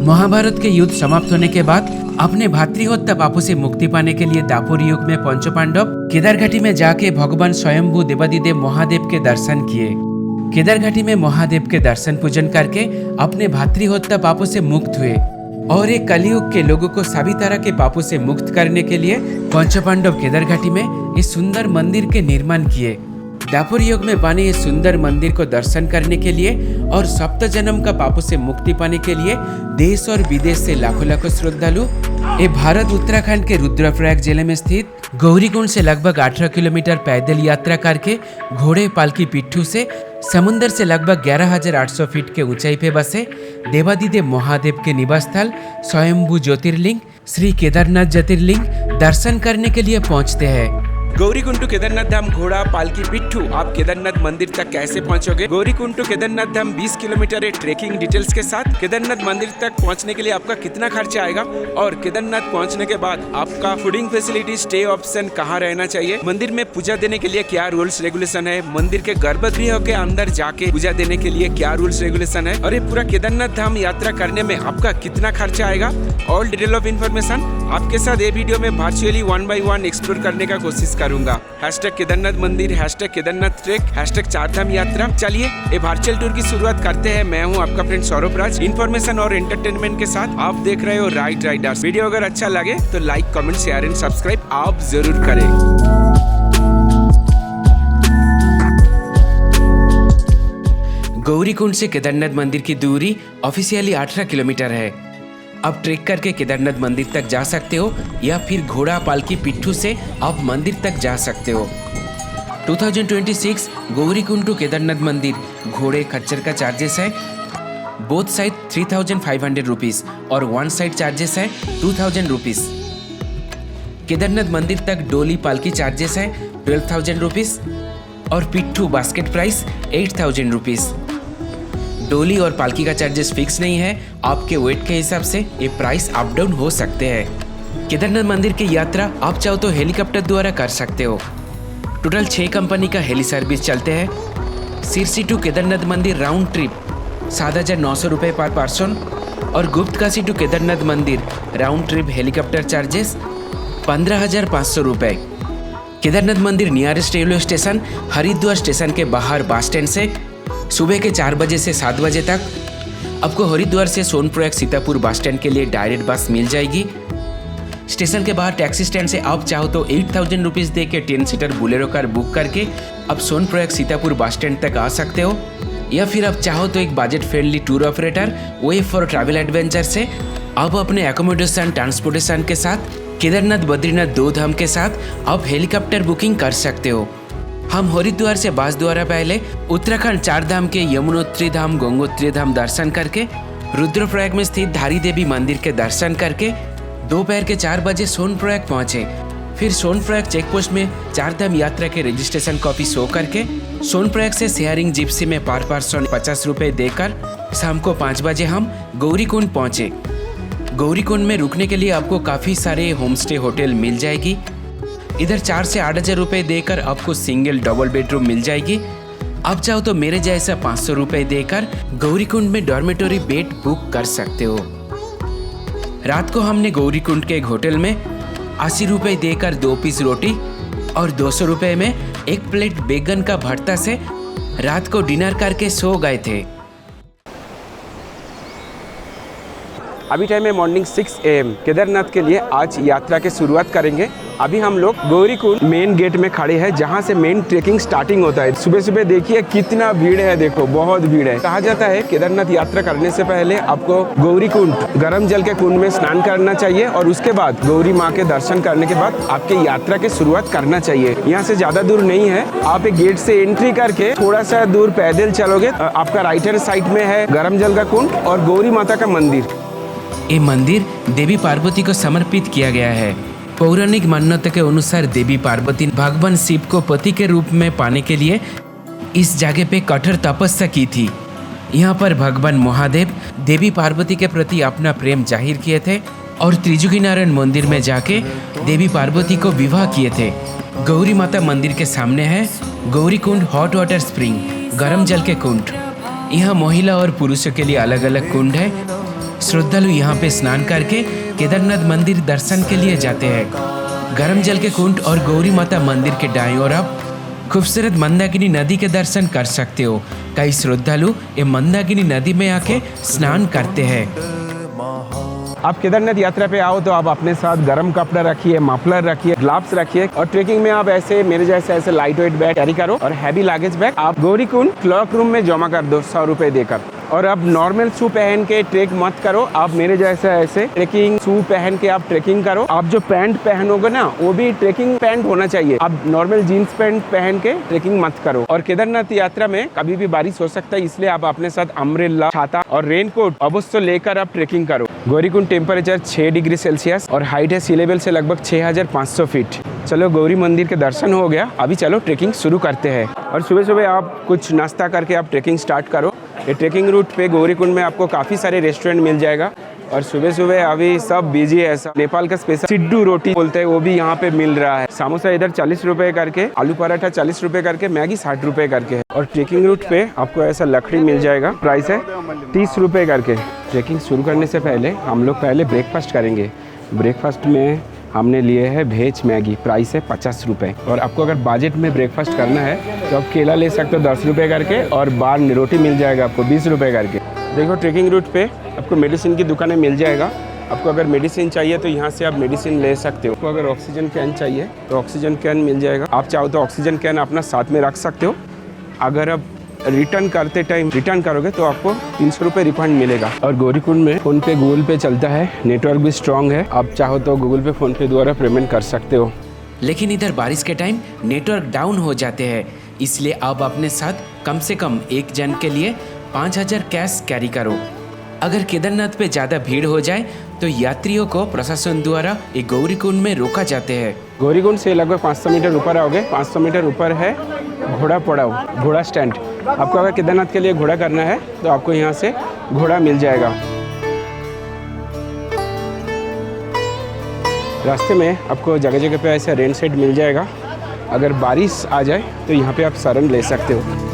महाभारत के युद्ध समाप्त होने के बाद अपने भातृहत्या पापों से मुक्ति पाने के लिए दापुर युग में पंचपांडव केदारघाटी में जाके भगवान स्वयंभू देवादिदेव महादेव के दर्शन किए। केदारघाटी में महादेव के दर्शन पूजन करके अपने भातृहत्या पापों से मुक्त हुए और एक कलयुग के लोगों को सभी तरह के पापों से मुक्त करने के लिए पंचपांडव केदारघाटी में इस सुंदर मंदिर के निर्माण किए। दापुर युग में बने इस सुंदर मंदिर को दर्शन करने के लिए और सप्त जन्म का पापों से मुक्ति पाने के लिए देश और विदेश से लाखों लाखों श्रद्धालु ये भारत उत्तराखंड के रुद्रप्रयाग जिले में स्थित गौरीकुंड से लगभग 18 किलोमीटर पैदल यात्रा करके घोड़े पालकी पिट्ठू से समुद्र से लगभग 11,800 फीट के ऊंचाई पे बसे देवादिदेव महादेव के निवास स्थल स्वयंभू ज्योतिर्लिंग श्री केदारनाथ ज्योतिर्लिंग दर्शन करने के लिए पहुंचते हैं। गौरीकुंड टू केदारनाथ धाम घोड़ा पालकी पिट्ठू आप केदारनाथ मंदिर तक कैसे पहुंचोगे? गौरीकुंड टू केदारनाथ धाम 20 किलोमीटर है ट्रेकिंग डिटेल्स के साथ। केदारनाथ मंदिर तक पहुंचने के लिए आपका कितना खर्चा आएगा और केदारनाथ पहुंचने के बाद आपका फूडिंग फैसिलिटी स्टे ऑप्शन कहाँ रहना चाहिए, मंदिर में पूजा देने के लिए क्या रूल्स रेगुलेशन है, मंदिर के गर्भगृह के अंदर जाके पूजा देने के लिए क्या रूल्स रेगुलेशन है और ये पूरा केदारनाथ धाम यात्रा करने में आपका कितना खर्चा आएगा, ऑल डिटेल ऑफ इन्फॉर्मेशन आपके साथ ये वीडियो में वर्चुअली 1 by 1 एक्सप्लोर करने का कोशिश करूंगा। #केदारनाथ मंदिर, #केदारनाथ ट्रेक, #चारधाम यात्रा। चलिए ये वर्चुअल टूर की शुरुआत करते हैं। मैं हूं आपका फ्रेंड सौरभ राज, इन्फॉर्मेशन और एंटरटेनमेंट के साथ। आप देख रहे हो राइट राइडर्स। वीडियो अगर अच्छा लगे तो like, comment, share and subscribe आप जरूर करें। गौरीकुंड से केदारनाथ मंदिर की दूरी ऑफिशियली 18 किलोमीटर है। आप ट्रेक करके केदारनाथ मंदिर तक जा सकते हो या फिर घोड़ा पालकी पिट्ठू से आप मंदिर तक जा सकते हो। 2026 गौरीकुंड टू केदारनाथ मंदिर घोड़े खच्चर का चार्जेस है बोथ साइड 3,500 रुपीज और वन साइड चार्जेस है 2,000 रुपीज। केदारनाथ मंदिर तक डोली पालकी चार्जेस है 12,000 रुपीज और पिट्ठू बास्केट प्राइस 8,000 रुपीज। डोली और पालकी का चार्जेस फिक्स नहीं है, आपके वेट के हिसाब से ये प्राइस अप डाउन हो सकते हैं। केदारनाथ मंदिर की यात्रा आप चाहो तो हेलीकॉप्टर द्वारा कर सकते हो। टोटल 6 कंपनी का हेली सर्विस चलते हैं। सिरसी टू केदारनाथ मंदिर राउंड ट्रिप 7,900 रुपये पर पर्सन और गुप्तकाशी टू केदारनाथ मंदिर राउंड ट्रिप हेलीकॉप्टर चार्जेस 15,500 रुपये। केदारनाथ मंदिर nearest railway station Haridwar station के बाहर बस स्टैंड से सुबह के 4 बजे से 7 बजे तक आपको हरिद्वार से सोनप्रयाग सीतापुर बस स्टैंड के लिए डायरेक्ट बस मिल जाएगी। स्टेशन के बाहर टैक्सी स्टैंड से आप चाहो तो 8,000 रुपीज़ दे के 10 सीटर बोलेरो कार बुक करके आप सोनप्रयाग सीतापुर बस स्टैंड तक आ सकते हो या फिर आप चाहो तो एक budget friendly tour operator way for travel adventure से आप अपने एकोमोडेशन ट्रांसपोर्टेशन के साथ केदारनाथ बद्रीनाथ 2 धाम के साथ आप हेलीकॉप्टर बुकिंग कर सकते हो। हम हरिद्वार से बस द्वारा पहले उत्तराखंड 4 धाम के यमुनोत्री धाम, गंगोत्री धाम दर्शन करके रुद्रप्रयाग में स्थित धारी देवी मंदिर के दर्शन करके दोपहर के 4 बजे सोनप्रयाग पहुंचे। फिर सोनप्रयाग चेक पोस्ट में 4 धाम यात्रा के रजिस्ट्रेशन कॉपी शो करके सोनप्रयाग से शेयरिंग जिप्सी में पर पर्सन 50 रुपये देकर शाम को 5 बजे हम गौरीकुंड पहुंचे। गौरीकुंड में रुकने के लिए आपको काफ़ी सारे होम स्टे होटल मिल जाएगी। इधर 4 से 8,000 रुपये देकर आपको सिंगल डबल बेडरूम मिल जाएगी। आप चाहो तो मेरे जैसा 500 रुपये देकर गौरीकुंड में डॉर्मेटरी बेड बुक कर सकते हो। रात को हमने गौरीकुंड के एक होटल में 80 रुपये देकर 2 पीस रोटी और 200 रुपये में 1 प्लेट बैगन का भरता से रात को डिनर करके सो गए थे। अभी टाइम है मॉर्निंग 6 AM। केदारनाथ के लिए आज यात्रा की शुरुआत करेंगे। अभी हम लोग गौरीकुंड मेन गेट में खड़े हैं जहां से मेन ट्रेकिंग स्टार्टिंग होता है। सुबह सुबह देखिए कितना भीड़ है, देखो बहुत भीड़ है। कहा जाता है केदारनाथ यात्रा करने से पहले आपको गौरीकुंड गर्म जल के कुंड में स्नान करना चाहिए और उसके बाद गौरी माँ के दर्शन करने के बाद आपके यात्रा की शुरुआत करना चाहिए। यहाँ से ज्यादा दूर नहीं है, आप एक गेट से एंट्री करके थोड़ा सा दूर पैदल चलोगे, आपका राइट हैंड साइड में है गर्म जल का कुंड और गौरी माता का मंदिर। ये मंदिर देवी पार्वती को समर्पित किया गया है। पौराणिक मान्यता के अनुसार देवी पार्वती भगवान शिव को पति के रूप में पाने के लिए इस जगह पे कठोर तपस्या की थी। यहाँ पर भगवान महादेव देवी पार्वती के प्रति अपना प्रेम जाहिर किए थे और त्रिजुगी नारायण मंदिर में जाके देवी पार्वती को विवाह किए थे। गौरी माता मंदिर के सामने है गौरीकुंड हॉट वाटर स्प्रिंग गर्म जल के कुंड। यहाँ महिला और पुरुषों के लिए अलग अलग कुंड है। श्रद्धालु यहाँ पे स्नान करके केदारनाथ मंदिर दर्शन के लिए जाते हैं। गरम जल के कुंड और गौरी माता मंदिर के दाईं ओर आप खूबसूरत मंदाकिनी नदी के दर्शन कर सकते हो। कई श्रद्धालु ये मंदाकिनी नदी में आके स्नान करते हैं। आप केदारनाथ यात्रा पे आओ तो आप अपने साथ गर्म कपड़ा रखिए, मफलर रखिए, ग्लव्स रखिए और ट्रेकिंग में आप ऐसे मेरे जैसे ऐसे लाइट वेट बैग कैरी करो और हैवी लगेज बैग आप गौरीकुंड क्लॉक रूम में जमा कर दो 100 रुपए देकर। और अब नॉर्मल शू पहन के ट्रेक मत करो, आप मेरे जैसे ऐसे ट्रेकिंग शू पहन के आप ट्रेकिंग करो। आप जो पैंट पहनोगे ना वो भी ट्रेकिंग पैंट होना चाहिए। आप नॉर्मल जीन्स पैंट पहन के ट्रेकिंग मत करो। और केदारनाथ यात्रा में कभी भी बारिश हो सकता है, इसलिए आप अपने साथ अम्ब्रेला, छाता और रेनकोट अवश्य लेकर आप ट्रेकिंग करो। गौरीकुंड टेम्परेचर 6 डिग्री सेल्सियस और हाइट है सी लेवल से लगभग 6500 फीट। चलो गौरी मंदिर के दर्शन हो गया, अभी चलो ट्रेकिंग शुरू करते हैं। और सुबह सुबह आप कुछ नाश्ता करके आप ट्रेकिंग स्टार्ट करो। ये ट्रेकिंग रूट पे गौरीकुंड में आपको काफ़ी सारे रेस्टोरेंट मिल जाएगा और सुबह सुबह अभी सब बिजी है। नेपाल का स्पेशल सिड्डू रोटी बोलते हैं वो भी यहाँ पे मिल रहा है। समोसा इधर 40 रुपए करके, आलू पराठा 40 रुपए करके, मैगी 60 रुपए करके है। और ट्रेकिंग रूट पे आपको ऐसा लकड़ी मिल जाएगा, प्राइस है 30 रुपए करके। ट्रेकिंग शुरू करने से पहले हम लोग पहले ब्रेकफास्ट करेंगे। ब्रेकफास्ट में हमने लिए है वेज मैगी, प्राइस है 50 रुपये। और आपको अगर बजट में ब्रेकफास्ट करना है तो आप केला ले सकते हो 10 रुपये करके और बार रोटी मिल जाएगा आपको 20 रुपये करके। देखो ट्रेकिंग रूट पे आपको मेडिसिन की दुकानें मिल जाएगा। आपको अगर मेडिसिन चाहिए तो यहाँ से आप मेडिसिन ले सकते हो। आपको अगर ऑक्सीजन कैन चाहिए तो ऑक्सीजन कैन मिल जाएगा। आप चाहो तो ऑक्सीजन कैन अपना साथ में रख सकते हो। अगर आप रिटर्न करते टाइम रिटर्न करोगे तो आपको 300 रुपये रिफंड मिलेगा। और गौरीकुंड में फ़ोन पे गूगल पे चलता है, नेटवर्क भी स्ट्रॉन्ग है। आप चाहो तो गूगल पे फ़ोन पे द्वारा पेमेंट कर सकते हो। लेकिन इधर बारिश के टाइम नेटवर्क डाउन हो जाते हैं, इसलिए आप अपने साथ कम से कम एक जन के लिए 5000 कैश कैरी करो। अगर केदारनाथ पे ज़्यादा भीड़ हो जाए तो यात्रियों को प्रशासन द्वारा एक गौरीकुंड में रोका जाते हैं। गौरीकुंड से लगभग 500 मीटर ऊपर आओगे, 500 मीटर ऊपर है घोड़ा पड़ाव, घोड़ा स्टैंड। आपको अगर केदारनाथ के लिए घोड़ा करना है तो आपको यहाँ से घोड़ा मिल जाएगा। रास्ते में आपको जगह जगह पे ऐसा रेन शेड मिल जाएगा। अगर बारिश आ जाए तो यहाँ पे आप शरण ले सकते हो।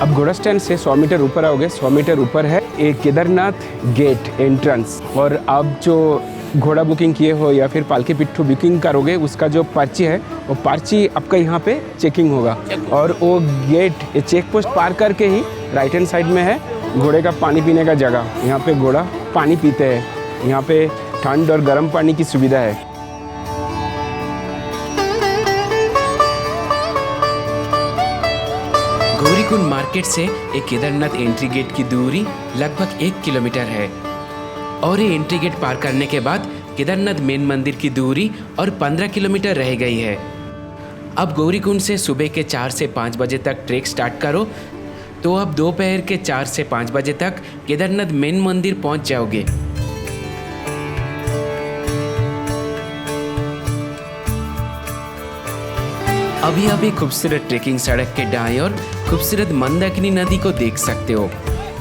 अब घोड़ा स्टैंड से 100 मीटर ऊपर आओगे, 100 मीटर ऊपर है एक केदारनाथ गेट एंट्रेंस। और आप जो घोड़ा बुकिंग किए हो या फिर पालकी पिट्ठू बुकिंग करोगे उसका जो पर्ची है वो पर्ची आपका यहाँ पे चेकिंग होगा। और वो गेट चेक पोस्ट पार करके ही राइट हैंड साइड में है घोड़े का पानी पीने का जगह। यहाँ पे घोड़ा पानी पीते हैं। यहाँ पे ठंड और गर्म पानी की सुविधा है। गौरीकुंड मार्केट से एक केदारनाथ एंट्री गेट की दूरी लगभग 1 किलोमीटर है। और ये एंट्री गेट पार करने के बाद केदारनाथ मेन मंदिर की दूरी और 15 किलोमीटर रह गई है। अब गौरीकुंड से सुबह के 4 से 5 बजे तक ट्रेक स्टार्ट करो तो अब दोपहर के 4 से 5 बजे तक केदारनाथ मेन मंदिर पहुंच जाओगे। अभी अभी खूबसूरत ट्रेकिंग सड़क के दाईं ओर खूबसूरत मंदाकिनी नदी को देख सकते हो।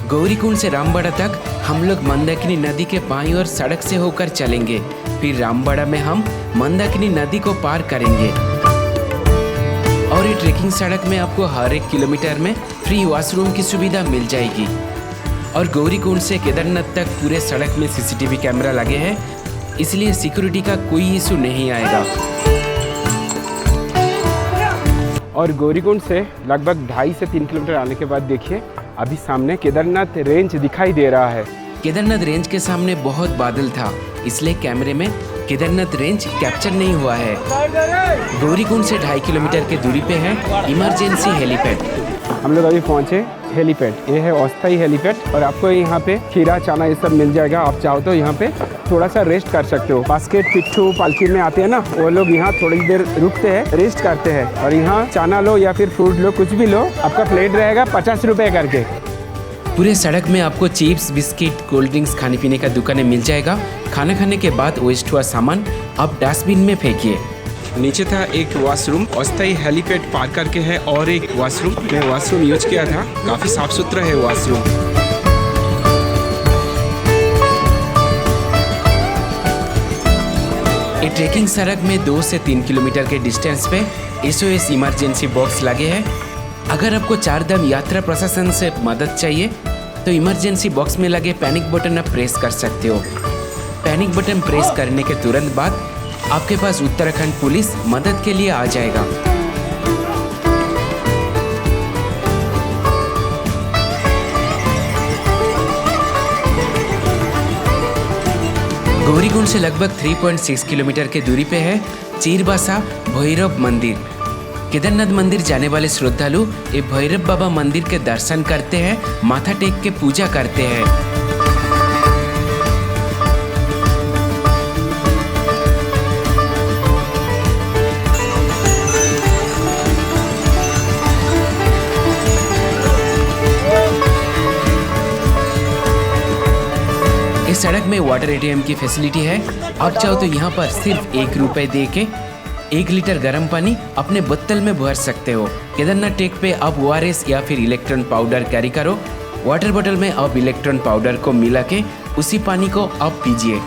गौरीकुंड से रामबाड़ा तक हम लोग मंदाकिनी नदी के बाईं ओर सड़क से होकर चलेंगे। फिर रामबाड़ा में हम मंदाकिनी नदी को पार करेंगे। और ये ट्रेकिंग सड़क में आपको हर 1 किलोमीटर में फ्री वॉशरूम की सुविधा मिल जाएगी। और गौरीकुंड से केदारनाथ तक पूरे सड़क में CCTV कैमरा लगे हैं, इसलिए सिक्योरिटी का कोई इशू नहीं आएगा। और गौरीकुंड से लगभग 2.5 से 3 किलोमीटर आने के बाद देखिए अभी सामने केदारनाथ रेंज दिखाई दे रहा है। केदारनाथ रेंज के सामने बहुत बादल था, इसलिए कैमरे में केदारनाथ रेंज कैप्चर नहीं हुआ है। गौरीकुंड से 2.5 किलोमीटर की दूरी पे है इमरजेंसी हेलीपैड। हम लोग अभी पहुँचे हेलीपैड, ये है अस्थाई हेलीपैड। और आपको यहाँ पे खीरा चाना ये सब मिल जाएगा। आप चाहो तो यहाँ पे थोड़ा सा रेस्ट कर सकते हो। बास्केट पिट्ठू पालकी में आते हैं ना, वो लोग यहाँ थोड़ी देर रुकते हैं, रेस्ट करते हैं। और यहाँ चाना लो या फिर फ्रूट लो, कुछ भी लो, आपका प्लेट रहेगा 50 रुपये करके। पूरे सड़क में आपको चिप्स, बिस्किट, कोल्ड ड्रिंक्स, खाने पीने का दुकानें मिल जाएगा। खाना खाने के बाद वेस्ट हुआ सामान आप डस्टबिन में फेंकिए। नीचे था एक वॉशरूम, अस्थाई हेलीपैड पार करके है और एक वॉशरूम। मैं वॉशरूम यूज किया था, काफ़ी साफ सुथरा है वॉशरूम। ये ट्रेकिंग सड़क में 2 से 3 किलोमीटर के डिस्टेंस पे SOS इमरजेंसी बॉक्स लगे हैं। अगर आपको चारधाम यात्रा प्रशासन से मदद चाहिए तो इमरजेंसी बॉक्स में लगे पैनिक बटन आप प्रेस कर सकते हो। पैनिक बटन प्रेस करने के तुरंत बाद आपके पास उत्तराखंड पुलिस मदद के लिए आ जाएगा। गौरीकुंड से लगभग 3.6 किलोमीटर की दूरी पे है चीरबासा भैरव मंदिर। केदारनाथ मंदिर जाने वाले श्रद्धालु ये भैरव बाबा मंदिर के दर्शन करते हैं, माथा टेक के पूजा करते हैं। इस सड़क में वाटर ATM की फैसिलिटी है। आप चाहो तो यहाँ पर सिर्फ 1 रुपए दे के 1 लीटर गर्म पानी अपने बोतल में भर सकते हो। केदारनाथ ट्रेक पे आप ORS या फिर इलेक्ट्रॉन पाउडर कैरी करो। वाटर बोतल में आप इलेक्ट्रॉन पाउडर को मिला के उसी पानी को आप पीजिए।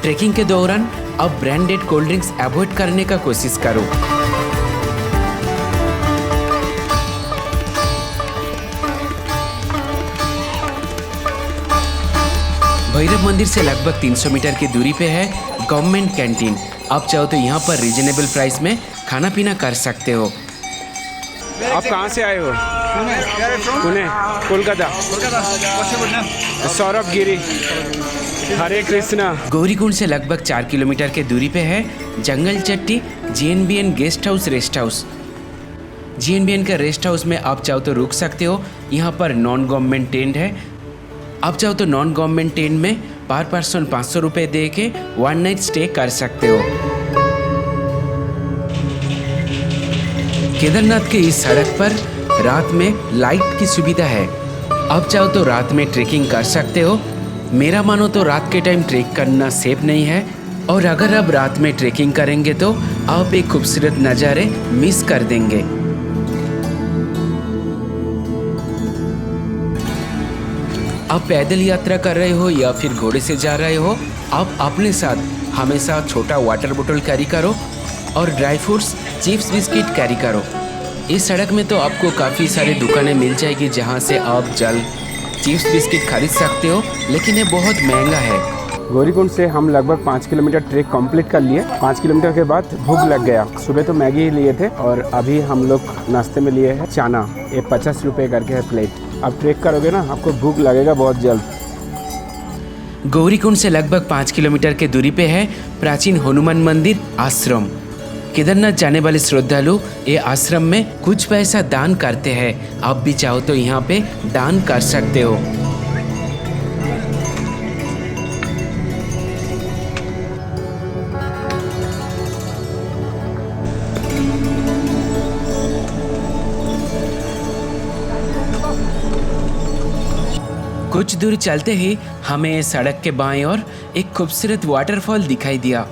ट्रेकिंग के दौरान आप ब्रांडेड कोल्ड ड्रिंक्स अवॉइड करने का कोशिश करो। भैरव मंदिर से लगभग 300 मीटर की दूरी पे है गवर्नमेंट कैंटीन। आप चाहो तो यहाँ पर रीजनेबल प्राइस में खाना पीना कर सकते हो। आप कहाँ से आए हो? पुणे, कोलकाता। सौरभ गिरी, हरे कृष्णा। गौरीकुंड से लगभग 4 किलोमीटर के दूरी पे है जंगल चट्टी GNBN guest house rest house. GNBN का रेस्ट हाउस में आप चाहो तो रुक सकते हो। यहाँ पर नॉन गवर्नमेंट टेंट है। आप चाहो तो नॉन गवर्नमेंट टेंट में पर पर्सन 500 रुपये दे के 1 नाइट स्टे कर सकते हो। केदारनाथ के इस सड़क पर रात में लाइट की सुविधा है। आप चाहो तो रात में ट्रेकिंग कर सकते हो। मेरा मानो तो रात के टाइम ट्रेक करना सेफ नहीं है, और अगर आप रात में ट्रेकिंग करेंगे तो आप एक खूबसूरत नज़ारे मिस कर देंगे। आप पैदल यात्रा कर रहे हो या फिर घोड़े से जा रहे हो, आप अपने साथ हमेशा छोटा वाटर बोतल कैरी करो और dry fruits, chips, biscuit carry करो। इस सड़क में तो आपको काफ़ी सारी दुकानें मिल जाएगी जहां से आप जल, चिप्स, बिस्किट खरीद सकते हो, लेकिन ये बहुत महंगा है। गौरीकुंड से हम लगभग 5 किलोमीटर ट्रेक कंप्लीट कर लिए। 5 किलोमीटर के बाद भूख लग गया। सुबह तो मैगी लिए थे और अभी हम लोग नाश्ते में लिए हैं चना। ये 50 रुपये करके है प्लेट। आप ट्रेक करोगे ना, आपको भूख लगेगा बहुत जल्द। गौरीकुंड से लगभग 5 किलोमीटर के दूरी पे है प्राचीन हनुमान मंदिर आश्रम। केदारनाथ जाने वाले श्रद्धालु ये आश्रम में कुछ पैसा दान करते हैं। आप भी चाहो तो यहाँ पे दान कर सकते हो। कुछ दूर चलते ही हमें सड़क के बाएं ओर एक खूबसूरत वाटरफॉल दिखाई दिया।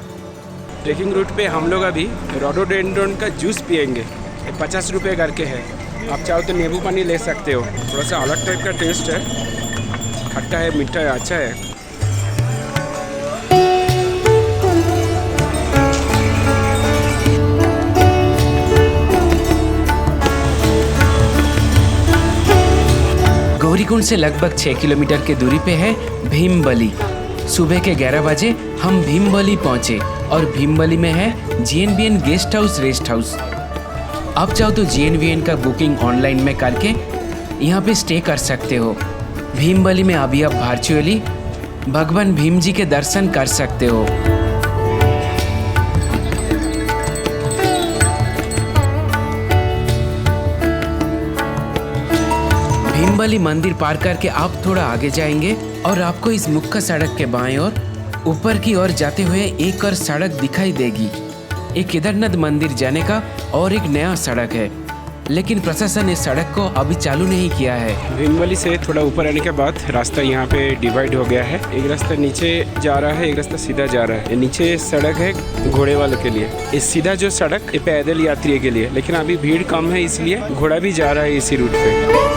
ट्रेकिंग रूट पे हम लोग अभी रोडोडेंड्रॉन का जूस पियेंगे। ये 50 रुपये करके है। आप चाहो तो नींबू पानी ले सकते हो। थोड़ा सा अलग टाइप का टेस्ट है, खट्टा है, मीठा है, अच्छा है। गौरीकुंड से लगभग 6 किलोमीटर की दूरी पे है भीमबली। सुबह के 11 बजे हम भीमबली पहुंचे और भीमबली में है GNBN guest house rest house. आप चाहो तो GNBN का बुकिंग ऑनलाइन में करके यहाँ पे स्टे कर सकते हो। भीमबली में अभी आप वर्चुअली भगवान भीम जी के दर्शन कर सकते हो। भीमबली मंदिर पार करके आप थोड़ा आगे जाएंगे और आपको इस मुख्य सड़क के बाएं ओर ऊपर की ओर जाते हुए एक और सड़क दिखाई देगी। एक केदारनाथ मंदिर जाने का और एक नया सड़क है, लेकिन प्रशासन इस सड़क को अभी चालू नहीं किया है। भीमबली से थोड़ा ऊपर आने के बाद रास्ता यहाँ पे डिवाइड हो गया है। एक रास्ता नीचे जा रहा है, एक रास्ता सीधा जा रहा है। नीचे सड़क है घोड़े वालों के लिए, इस सीधा जो सड़क ये पैदल यात्री के लिए। लेकिन अभी भीड़ कम है इसलिए घोड़ा भी जा रहा है इसी रूट पे।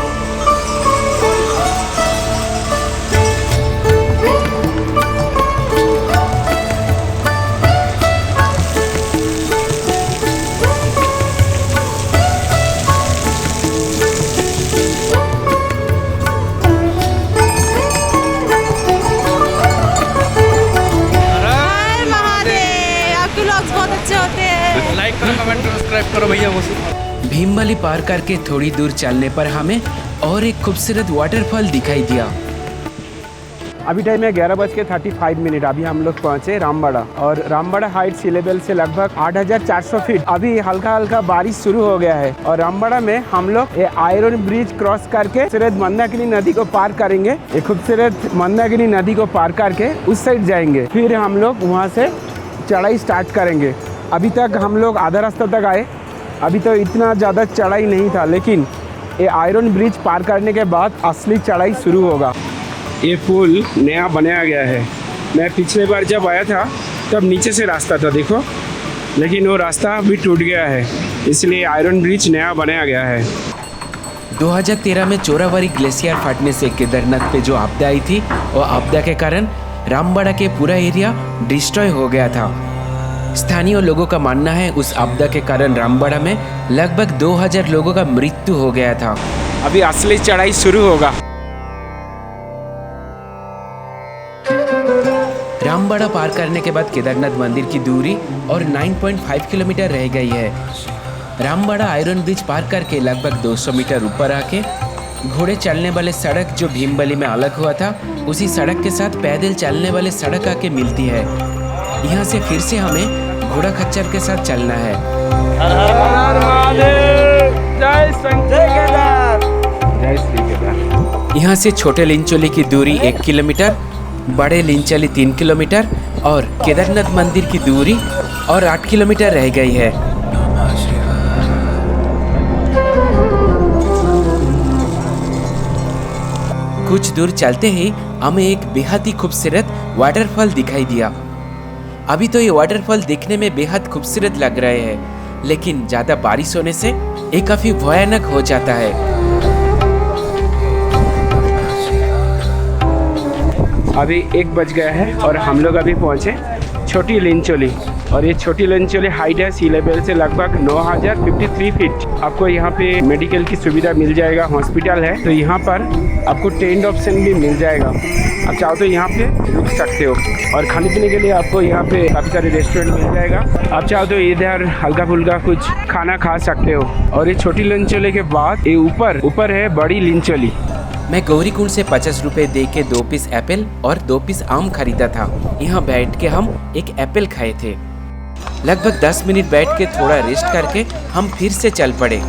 भीमबली पार करके थोड़ी दूर चलने पर हमें और एक खूबसूरत वाटरफॉल दिखाई दिया। अभी टाइम है 11:35। अभी हम लोग पहुँचे रामबाड़ा, और रामबाड़ा हाइट सी लेवल से लगभग 8,400 फीट। अभी हल्का हल्का बारिश शुरू हो गया है, और रामबाड़ा में हम लोग ये आयरन ब्रिज क्रॉस करके खूबसूरत मंदाकिनी नदी को पार करेंगे। ये खूबसूरत मंदाकिनी नदी को पार करके उस साइड जाएंगे, फिर हम लोग वहाँ से चढ़ाई स्टार्ट करेंगे। अभी तक हम लोग आधा रास्ता तक आए, अभी तो इतना ज़्यादा चढ़ाई नहीं था, लेकिन ये आयरन ब्रिज पार करने के बाद असली चढ़ाई शुरू होगा। ये पुल नया बनाया गया है। मैं पिछले बार जब आया था तब नीचे से रास्ता था, देखो, लेकिन वो रास्ता अभी टूट गया है, इसलिए आयरन ब्रिज नया बनाया गया है। 2013 में चोराबाड़ी ग्लेशियर फटने से केदारनाथ पे जो आपदा आई थी, वो आपदा के कारण रामबाड़ा के पूरा एरिया डिस्ट्रॉय हो गया था। स्थानीय लोगों का मानना है उस आपदा के कारण रामबाड़ा में लगभग 2000 लोगों का मृत्यु हो गया था। अभी असली चढ़ाई शुरू होगा। रामबाड़ा पार करने के बाद केदारनाथ मंदिर की दूरी और 9.5 किलोमीटर रह गई है। रामबाड़ा आयरन ब्रिज पार करके लगभग 200 मीटर ऊपर आके घोड़े चलने वाले सड़क जो भीमबली में अलग हुआ था, उसी सड़क के साथ पैदल चलने वाले सड़क आके मिलती है। यहाँ से फिर से हमें घोड़ा खच्चर के साथ चलना है। जय श्री केदार। यहाँ से छोटे लिंचोली की दूरी 1 किलोमीटर, बड़े लिंचोली 3 किलोमीटर और केदारनाथ मंदिर की दूरी और 8 किलोमीटर रह गई है। कुछ दूर चलते ही हमें एक बेहद ही खूबसूरत वाटरफॉल दिखाई दिया। अभी तो ये वाटरफॉल देखने में बेहद खूबसूरत लग रहे हैं, लेकिन ज्यादा बारिश होने से ये काफी भयानक हो जाता है। अभी 1 बज गया है और हम लोग अभी पहुँचे छोटी लिंचोली, और ये छोटी लिंचोली हाइट है सी लेवल से लगभग 9,053 फीट। आपको यहाँ पे मेडिकल की सुविधा मिल जाएगा, हॉस्पिटल है, तो यहाँ पर आपको टेंट ऑप्शन भी मिल जाएगा। आप चाहो तो यहाँ पे रुक सकते हो, और खाने पीने के लिए आपको यहाँ पे काफ़ी सारे रेस्टोरेंट मिल जाएगा। आप चाहो तो इधर हल्का फुल्का कुछ खाना खा सकते हो। और ये छोटी लिंचोली के बाद ये ऊपर है बड़ी लिंचोली। मैं गौरीकुंड से 50 रुपए दे के 2 पीस एप्पल और 2 पीस आम खरीदा था। यहाँ बैठ के हम एक एप्पल खाए थे। लगभग 10 मिनट बैठ के थोड़ा रेस्ट करके हम फिर से चल पड़े।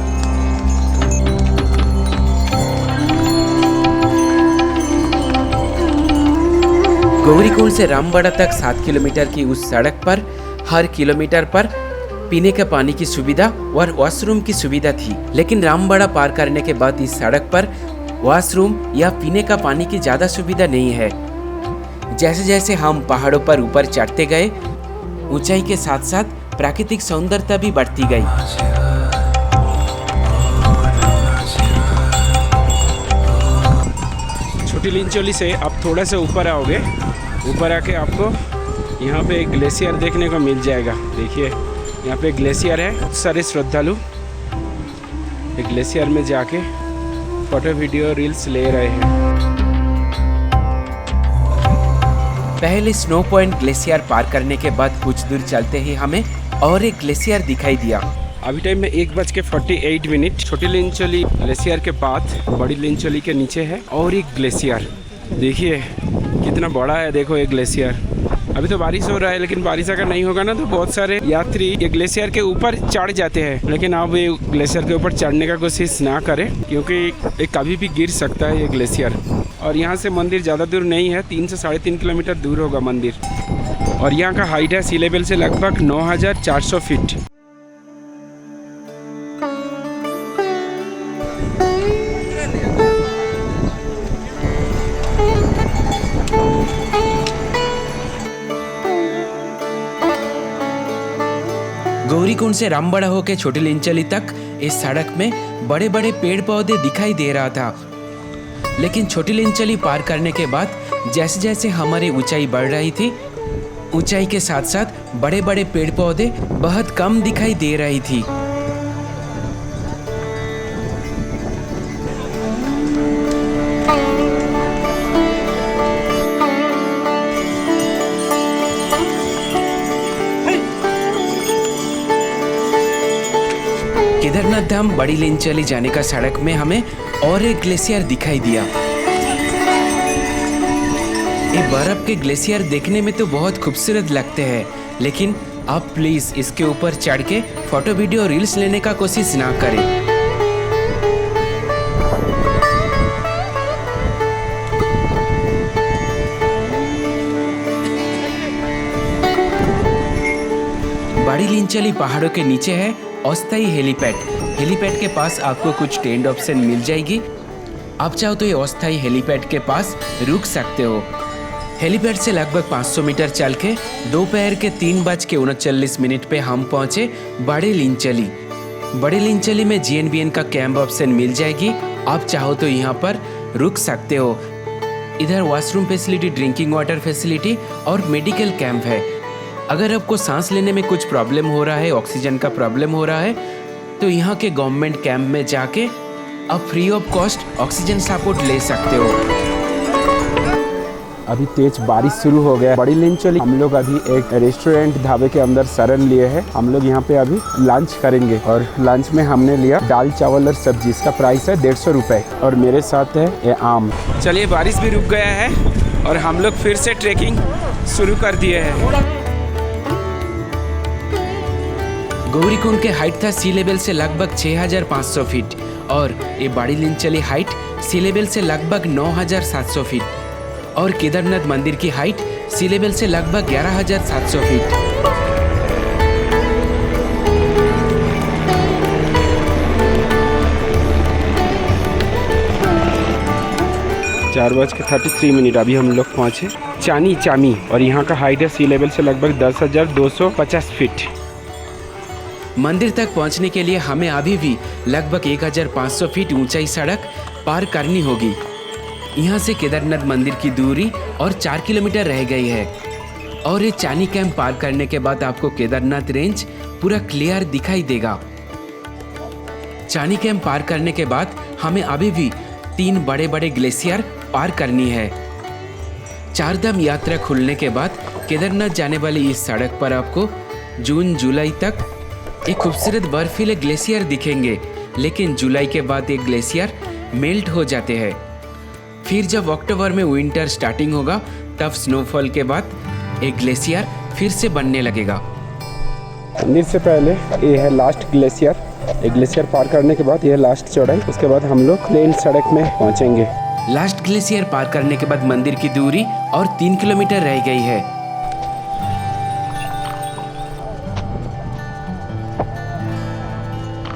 गौरीकुंड से रामबाड़ा तक 7 किलोमीटर की उस सड़क पर हर किलोमीटर पर पीने के पानी की सुविधा और वॉशरूम की सुविधा थी, लेकिन रामबाड़ा पार करने के बाद इस सड़क पर वॉशरूम या पीने का पानी की ज़्यादा सुविधा नहीं है। जैसे जैसे हम पहाड़ों पर ऊपर चढ़ते गए, ऊंचाई के साथ साथ प्राकृतिक सौंदर्यता भी बढ़ती गई। छोटी लिंचोली से आप थोड़ा सा ऊपर आओगे, ऊपर आके आपको यहाँ पे एक ग्लेशियर देखने को मिल जाएगा। देखिए यहाँ पे ग्लेशियर है। बहुत सारे श्रद्धालु एक ग्लेशियर में जाके फोटो वीडियो रील्स ले रहे हैं। पहले स्नो पॉइंट ग्लेशियर पार करने के बाद कुछ दूर चलते ही हमें और एक ग्लेशियर दिखाई दिया। अभी टाइम में 1:48। छोटी लिंचोली ग्लेशियर के बाद बड़ी लिंचोली के नीचे है और एक ग्लेशियर। देखिए कितना बड़ा है, देखो एक ग्लेशियर। अभी तो बारिश हो रहा है, लेकिन बारिश अगर नहीं होगा ना तो बहुत सारे यात्री ये ग्लेशियर के ऊपर चढ़ जाते हैं, लेकिन आप ये ग्लेशियर के ऊपर चढ़ने का कोशिश ना करें, क्योंकि ये कभी भी गिर सकता है ये ग्लेशियर। और यहाँ से मंदिर ज़्यादा दूर नहीं है, 3 से 3.5 किलोमीटर दूर होगा मंदिर। और यहाँ का हाइट है सी लेवल से लगभग 9,400 फीट। गौरीकुंड से रामबाड़ा होके छोटी लिंचोली तक इस सड़क में बड़े बड़े पेड़ पौधे दिखाई दे रहा था, लेकिन छोटी लिंचोली पार करने के बाद जैसे जैसे हमारी ऊंचाई बढ़ रही थी, ऊंचाई के साथ साथ बड़े बड़े पेड़ पौधे बहुत कम दिखाई दे रही थी। केदारनाथ धाम बड़ी लिंचली जाने का सड़क में हमें और एक ग्लेशियर दिखाई दिया। ये बर्फ के ग्लेशियर देखने में तो बहुत खूबसूरत लगते हैं, लेकिन आप प्लीज इसके ऊपर चढ़ के फोटो वीडियो रील्स लेने का कोशिश ना करें। बड़ी लिंचली पहाड़ों के नीचे है अस्थायी हेलीपैड। हेलीपैड के पास आपको कुछ टेंट ऑप्शन मिल जाएगी। आप चाहो तो ये अस्थायी हेलीपैड के पास रुक सकते हो। हेलीपैड से लगभग 500 मीटर चल के दोपहर के 3:39 पे हम पहुंचे बड़ी लिंचली। बड़ी लिंचली में GNBN का कैंप ऑप्शन मिल जाएगी। आप चाहो तो यहाँ पर रुक सकते हो। इधर washroom facility, drinking water facility और मेडिकल कैंप है। अगर आपको सांस लेने में कुछ प्रॉब्लम हो रहा है, ऑक्सीजन का प्रॉब्लम हो रहा है, तो यहाँ के गवर्नमेंट कैंप में जाके आप free of cost oxygen support ले सकते हो। अभी तेज बारिश शुरू हो गया। बड़ी लिंचली हम लोग अभी एक रेस्टोरेंट ढाबे के अंदर शरण लिए हैं। हम लोग यहाँ पे अभी लंच करेंगे और लंच में हमने लिया दाल चावल और सब्जी। इसका प्राइस है 150 रुपये और मेरे साथ है ये आम। चलिए, बारिश भी रुक गया है और हम लोग फिर से ट्रैकिंग शुरू कर दिए हैं। गौरीकुंड के हाइट था सी लेवल से लगभग 6500 फीट और ये बड़ी लिंचली हाइट सी लेवल से लगभग 9700 फीट और केदारनाथ मंदिर की हाइट सी लेवल से लगभग 11700 फीट। 4:33 अभी हम लोग पहुँचे चानी चामी और यहाँ का हाइट है सी लेवल से लगभग 10,250 फीट। मंदिर तक पहुंचने के लिए हमें अभी भी लगभग 1500 फीट ऊंचाई सड़क पार करनी होगी। यहाँ से केदारनाथ मंदिर की दूरी और 4 किलोमीटर रह गई है और ये चानी कैंप पार करने के बाद आपको केदारनाथ रेंज पूरा क्लियर दिखाई देगा। चानी कैंप पार करने के बाद हमें अभी भी 3 बड़े बड़े ग्लेशियर पार करनी है। चारधाम यात्रा खुलने के बाद केदारनाथ जाने वाली इस सड़क पर आपको जून जुलाई तक एक खूबसूरत बर्फीले ग्लेशियर दिखेंगे, लेकिन जुलाई के बाद एक ग्लेशियर मेल्ट हो जाते हैं। फिर जब अक्टूबर में विंटर स्टार्टिंग होगा तब स्नोफॉल के बाद एक ग्लेशियर फिर से बनने लगेगा। मंदिर से पहले ये है लास्ट ग्लेशियर। एक ग्लेशियर पार करने के बाद ये लास्ट चौड़ाई, उसके बाद हम लोग प्लेन सड़क में पहुंचेंगे। लास्ट ग्लेशियर पार करने के बाद मंदिर की दूरी और 3 किलोमीटर रह गई है।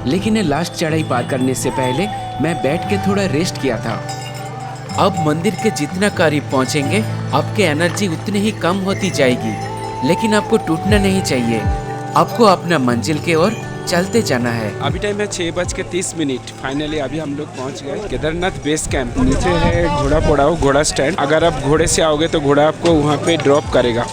लेकिन ये लास्ट चढ़ाई पार करने से पहले मैं बैठ के थोड़ा रेस्ट किया था। अब मंदिर के जितना करीब पहुंचेंगे आपकी एनर्जी उतनी ही कम होती जाएगी, लेकिन आपको टूटना नहीं चाहिए। आपको अपना मंजिल के ओर चलते जाना है। अभी टाइम है 6:30। फाइनली अभी हम लोग पहुंच गए केदारनाथ बेस कैंप। नीचे है घोड़ा पड़ाव, घोड़ा स्टैंड। अगर आप घोड़े से आओगे तो घोड़ा आपको वहाँ पे ड्रॉप करेगा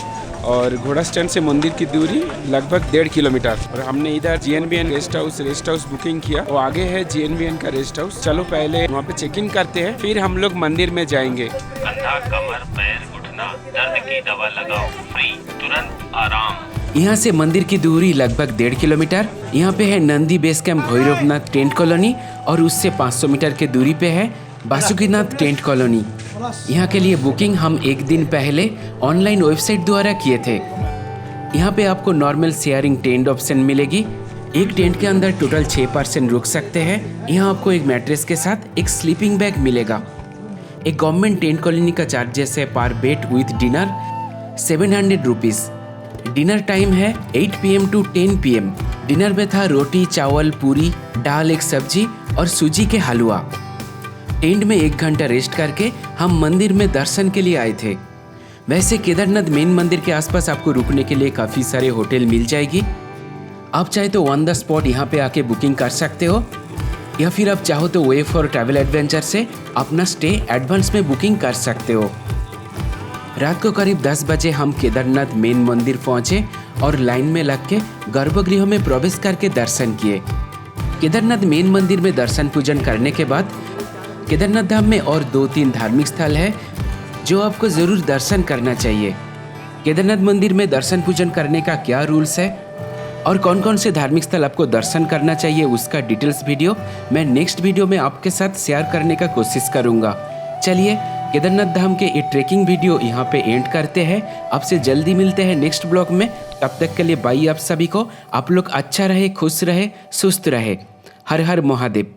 और घोड़ा स्टैंड से मंदिर की दूरी लगभग 1.5 किलोमीटर। और हमने इधर GNBN रेस्ट हाउस बुकिंग किया। वो आगे है GNBN का रेस्ट हाउस। चलो पहले वहाँ पे चेक इन करते हैं, फिर हम लोग मंदिर में जाएंगे। कंधा, कमर, पैर, घुटना दर्द की दवा लगाओ, फ्री, तुरंत आराम। यहाँ से मंदिर की दूरी लगभग 1.5 किलोमीटर। यहाँ पे है Nandi base camp Bhairavnath tent colony और उससे 500 मीटर के दूरी पे है बासुकीनाथ टेंट कॉलोनी। यहाँ के लिए बुकिंग हम एक दिन पहले ऑनलाइन वेबसाइट द्वारा किए थे। यहाँ पे आपको नॉर्मल शेयरिंग टेंट ऑप्शन मिलेगी। एक टेंट के अंदर टोटल 6 पर्सन रुक सकते हैं। यहाँ आपको एक मैट्रेस के साथ एक स्लीपिंग बैग मिलेगा। एक गवर्नमेंट टेंट कॉलोनी का चार्जेस है पर bed with dinner 700 rupees. Dinner time है 8 PM to 10 PM। डिनर में था रोटी, चावल, पूरी, दाल, एक सब्जी और सूजी के हलवा। टेंट में 1 घंटा रेस्ट करके हम मंदिर में दर्शन के लिए आए थे। वैसे केदारनाथ मेन मंदिर के आसपास आपको रुकने के लिए काफ़ी सारे होटल मिल जाएगी। आप चाहे तो ऑन द स्पॉट यहाँ पे आके बुकिंग कर सकते हो, या फिर आप चाहो तो वे फॉर ट्रैवल एडवेंचर से अपना स्टे एडवांस में बुकिंग कर सकते हो। रात को करीब 10 बजे हम केदारनाथ मेन मंदिर पहुँचे और लाइन में लग के गर्भगृह में प्रवेश करके दर्शन किए। केदारनाथ मेन मंदिर में दर्शन पूजन करने के बाद केदारनाथ धाम में और 2-3 धार्मिक स्थल है जो आपको ज़रूर दर्शन करना चाहिए। केदारनाथ मंदिर में दर्शन पूजन करने का क्या रूल्स है और कौन कौन से धार्मिक स्थल आपको दर्शन करना चाहिए उसका डिटेल्स वीडियो मैं नेक्स्ट वीडियो में आपके साथ शेयर करने का कोशिश करूँगा। चलिए केदारनाथ धाम के ये ट्रैकिंग वीडियो यहाँ पे एंड करते हैं। आपसे जल्दी मिलते हैं नेक्स्ट ब्लॉग में। तब तक के लिए बाय आप सभी को। आप लोग अच्छा रहे, खुश रहे, सुस्त रहे। हर हर महादेव।